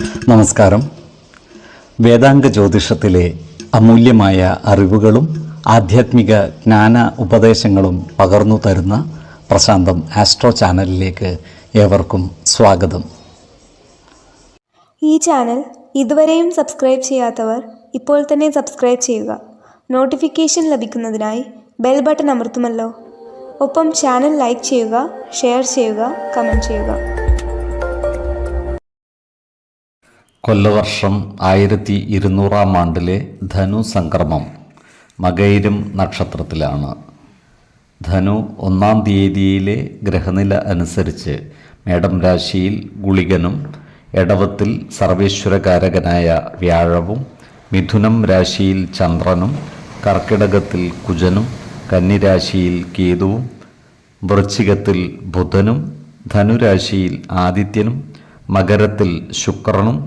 നമസ്കാരം. വേദാംഗ ജ്യോതിഷത്തിലെ അമൂല്യമായ അറിവുകളും ആധ്യാത്മിക ജ്ഞാന ഉപദേശങ്ങളും പകർന്നു തരുന്ന പ്രശാന്തം ആസ്ട്രോ ചാനലിലേക്ക് ഏവർക്കും സ്വാഗതം. ഈ ചാനൽ ഇതുവരെയും സബ്സ്ക്രൈബ് ചെയ്യാത്തവർ ഇപ്പോൾ തന്നെ സബ്സ്ക്രൈബ് ചെയ്യുക. നോട്ടിഫിക്കേഷൻ ലഭിക്കുന്നതിനായി ബെൽ ബട്ടൺ അമർത്തുമല്ലോ. ഒപ്പം ചാനൽ ലൈക്ക് ചെയ്യുക, ഷെയർ ചെയ്യുക, കമൻറ്റ് ചെയ്യുക. കൊല്ലവർഷം 1200 ധനു സംക്രമം മകയിരം നക്ഷത്രത്തിലാണ്. ധനു 1-ാം തീയതിയിലെ ഗ്രഹനില അനുസരിച്ച് മേടം രാശിയിൽ ഗുളികനും, എടവത്തിൽ സർവേശ്വരകാരകനായ വ്യാഴവും, മിഥുനം രാശിയിൽ ചന്ദ്രനും, കർക്കിടകത്തിൽ കുജനും, കന്നിരാശിയിൽ കേതുവും, വൃശ്ചികത്തിൽ ബുധനും, ധനുരാശിയിൽ ആദിത്യനും, മകരത്തിൽ ശുക്രനും,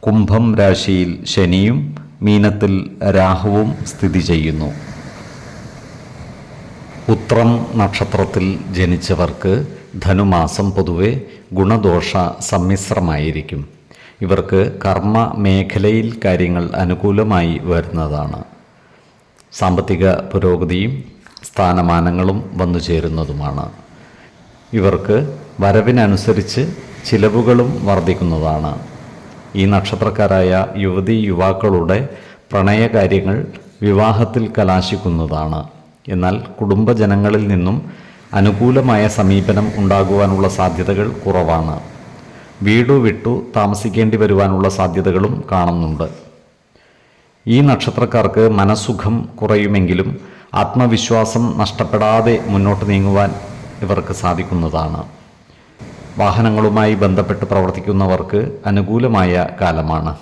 കുംഭം രാശിയിൽ ശനിയും, മീനത്തിൽ രാഹുവും സ്ഥിതി ചെയ്യുന്നു. ഉത്രം നക്ഷത്രത്തിൽ ജനിച്ചവർക്ക് ധനുമാസം പൊതുവെ ഗുണദോഷ സമ്മിശ്രമായിരിക്കും. ഇവർക്ക് കർമ്മ മേഖലയിൽ കാര്യങ്ങൾ അനുകൂലമായി വരുന്നതാണ്. സാമ്പത്തിക പുരോഗതിയും സ്ഥാനമാനങ്ങളും വന്നു ചേരുന്നതുമാണ്. ഇവർക്ക് വരവിനനുസരിച്ച് ചിലവുകളും വർദ്ധിക്കുന്നതാണ്. ഈ നക്ഷത്രക്കാരായ യുവതി യുവാക്കളുടെ പ്രണയകാര്യങ്ങൾ വിവാഹത്തിൽ കലാശിക്കുന്നതാണ്. എന്നാൽ കുടുംബജനങ്ങളിൽ നിന്നും അനുകൂലമായ സമീപനം ഉണ്ടാകുവാനുള്ള സാധ്യതകൾ കുറവാണ്. വീടു വിട്ടു താമസിക്കേണ്ടി വരുവാനുള്ള സാധ്യതകളും കാണുന്നുണ്ട്. ഈ നക്ഷത്രക്കാർക്ക് മനസ്സുഖം കുറയുമെങ്കിലും ആത്മവിശ്വാസം നഷ്ടപ്പെടാതെ മുന്നോട്ട് നീങ്ങുവാൻ ഇവർക്ക് സാധിക്കുന്നതാണ്. വാഹനങ്ങളുമായി ബന്ധപ്പെട്ട് പ്രവർത്തിക്കുന്നവർക്ക് അനുകൂലമായ കാലമാണ്.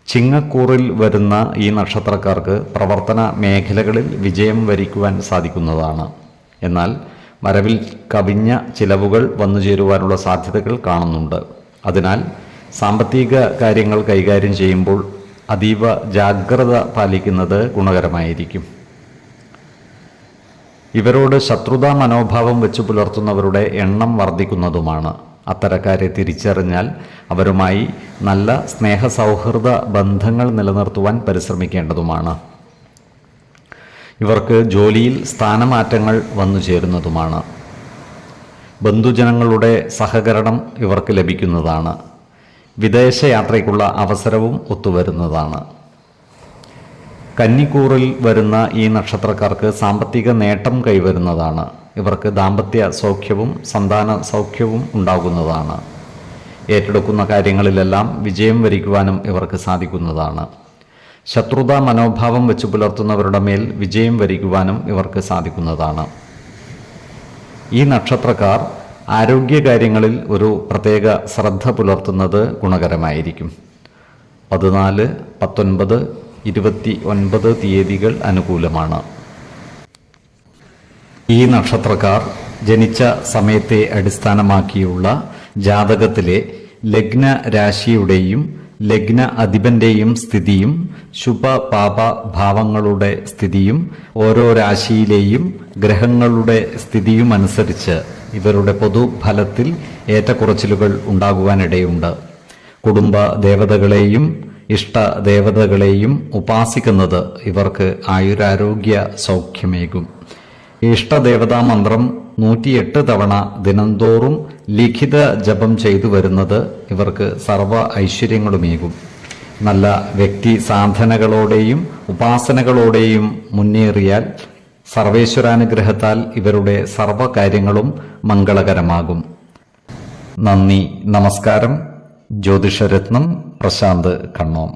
ചിങ്ങക്കൂറിൽ വരുന്ന ഈ നക്ഷത്രക്കാർക്ക് പ്രവർത്തന മേഖലകളിൽ വിജയം വരിക്കുവാൻ സാധിക്കുന്നതാണ്. എന്നാൽ വരവിൽ കവിഞ്ഞ ചിലവുകൾ വന്നു ചേരുവാനുള്ള സാധ്യതകൾ കാണുന്നുണ്ട്. അതിനാൽ സാമ്പത്തിക കാര്യങ്ങൾ കൈകാര്യം ചെയ്യുമ്പോൾ അതീവ ജാഗ്രത പാലിക്കുന്നത് ഗുണകരമായിരിക്കും. ഇവരോട് ശത്രുതാ മനോഭാവം വെച്ച് പുലർത്തുന്നവരുടെ എണ്ണം വർദ്ധിക്കുന്നതുമാണ്. അത്തരക്കാരെ തിരിച്ചറിഞ്ഞാൽ അവരുമായി നല്ല സ്നേഹസൗഹൃദ ബന്ധങ്ങൾ നിലനിർത്തുവാൻ പരിശ്രമിക്കേണ്ടതുമാണ്. ഇവർക്ക് ജോലിയിൽ സ്ഥാനമാറ്റങ്ങൾ വന്നു ചേരുന്നതുമാണ്. ബന്ധുജനങ്ങളുടെ സഹകരണം ഇവർക്ക് ലഭിക്കുന്നതാണ്. വിദേശയാത്രയ്ക്കുള്ള അവസരവും ഒത്തുവരുന്നതാണ്. കന്നിക്കൂറിൽ വരുന്ന ഈ നക്ഷത്രക്കാർക്ക് സാമ്പത്തിക നേട്ടം കൈവരുന്നതാണ്. ഇവർക്ക് ദാമ്പത്യ സൗഖ്യവും സന്താന സൗഖ്യവും ഉണ്ടാകുന്നതാണ്. ഏറ്റെടുക്കുന്ന കാര്യങ്ങളിലെല്ലാം വിജയം വരിക്കുവാനും ഇവർക്ക് സാധിക്കുന്നതാണ്. ശത്രുതാ മനോഭാവം വെച്ച് പുലർത്തുന്നവരുടെ മേൽ വിജയം വരിക്കുവാനും ഇവർക്ക് സാധിക്കുന്നതാണ്. ഈ നക്ഷത്രക്കാർ ആരോഗ്യകാര്യങ്ങളിൽ ഒരു പ്രത്യേക ശ്രദ്ധ പുലർത്തുന്നത് ഗുണകരമായിരിക്കും. 14, 19, 29 തീയതികൾ അനുകൂലമാണ്. ഈ നക്ഷത്രക്കാർ ജനിച്ച സമയത്തെ അടിസ്ഥാനമാക്കിയുള്ള ജാതകത്തിലെ ലഗ്ന രാശിയുടെയും ലഗ്ന അധിപന്റെയും സ്ഥിതിയും ശുഭ പാപ ഭാവങ്ങളുടെ സ്ഥിതിയും ഓരോ രാശിയിലെയും ഗ്രഹങ്ങളുടെ സ്ഥിതിയും അനുസരിച്ച് ഇവരുടെ പൊതുഫലത്തിൽ ഏറ്റക്കുറച്ചിലുകൾ ഉണ്ടാകുവാനിടയുണ്ട്. കുടുംബ ദേവതകളെയും ഇഷ്ടദേവതകളെയും ഉപാസിക്കുന്നത് ഇവർക്ക് ആയുരാരോഗ്യ സൗഖ്യമേകും. ഇഷ്ടദേവതാ മന്ത്രം 108 തവണ ദിനംതോറും ലിഖിത ജപം ചെയ്തു വരുന്നത് ഇവർക്ക് സർവ്വ ഐശ്വര്യങ്ങളുമേകും. നല്ല വ്യക്തി സാധനകളോടെയും ഉപാസനകളോടെയും മുന്നേറിയാൽ സർവേശ്വരാനുഗ്രഹത്താൽ ഇവരുടെ സർവ്വകാര്യങ്ങളും മംഗളകരമാകും. നന്ദി, നമസ്കാരം. ജ്യോതിഷരത്നം പ്രശാന്ത് കണ്ണോം.